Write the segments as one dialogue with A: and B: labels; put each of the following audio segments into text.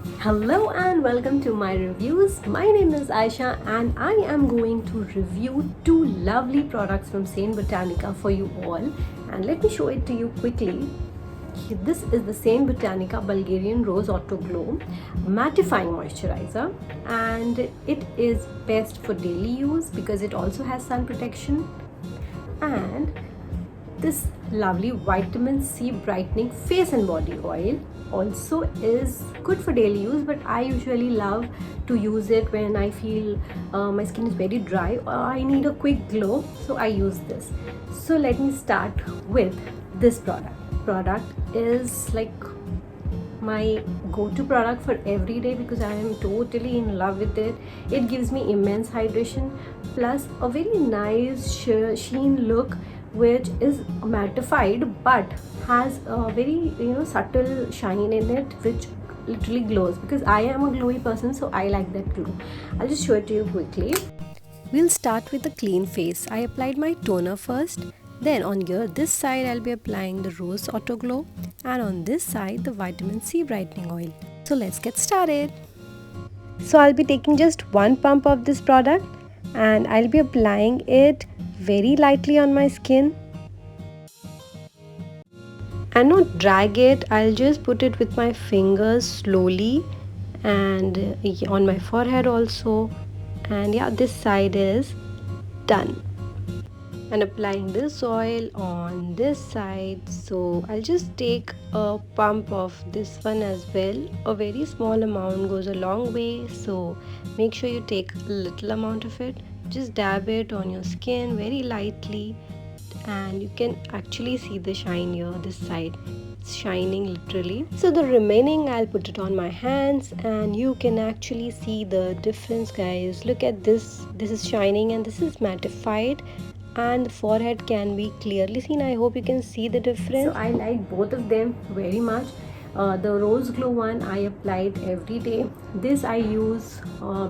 A: Hello and welcome to my reviews. My name is Aisha and I am going to review two lovely products from StBotanica for you all, and let me show it to you quickly. This is the StBotanica Bulgarian Rose Otto Glow Mattifying Moisturizer, and it is best for daily use because it also has sun protection. And this lovely vitamin C brightening face and body oil also is good for daily use, but I usually love to use it when I feel my skin is very dry or I need a quick glow, so I use this. So let me start with this product is like my go-to product for every day because I am totally in love with it. It gives me immense hydration plus a very nice sheen look, which is mattified but has a very subtle shine in it, which literally glows because I am a glowy person, so I like that glow. I'll just show it to you quickly. We'll start with a clean face. I applied my toner first, then on this side I'll be applying the Rose Otto Glow, and on this side the vitamin C brightening oil. So let's get started. So I'll be taking just one pump of this product and I'll be applying it very lightly on my skin and not drag it. I'll just put it with my fingers slowly and on my forehead also, and yeah, this side is done. And applying this oil on this side, so I'll just take a pump of this one as well. A very small amount goes a long way, so make sure you take a little amount of it. Just dab it on your skin very lightly and you can actually see the shine here. This side it's shining literally. So the remaining I'll put it on my hands and you can actually see the difference, guys. Look at this. This is shining and this is mattified, and the forehead can be clearly seen. I hope you can see the difference. So I like both of them very much. The rose glow one I applied every day. This I use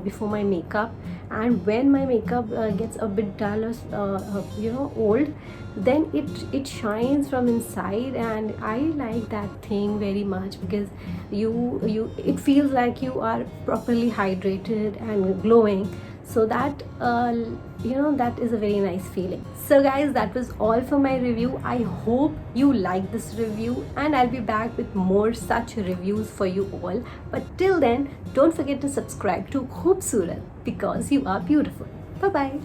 A: before my makeup, and when my makeup gets a bit dull or old, then it shines from inside, and I like that thing very much because it feels like you are properly hydrated and glowing. So that that is a very nice feeling. So guys, that was all for my review. I hope you like this review and I'll be back with more such reviews for you all. But till then, don't forget to subscribe to Khooobsooorat because you are beautiful. Bye bye.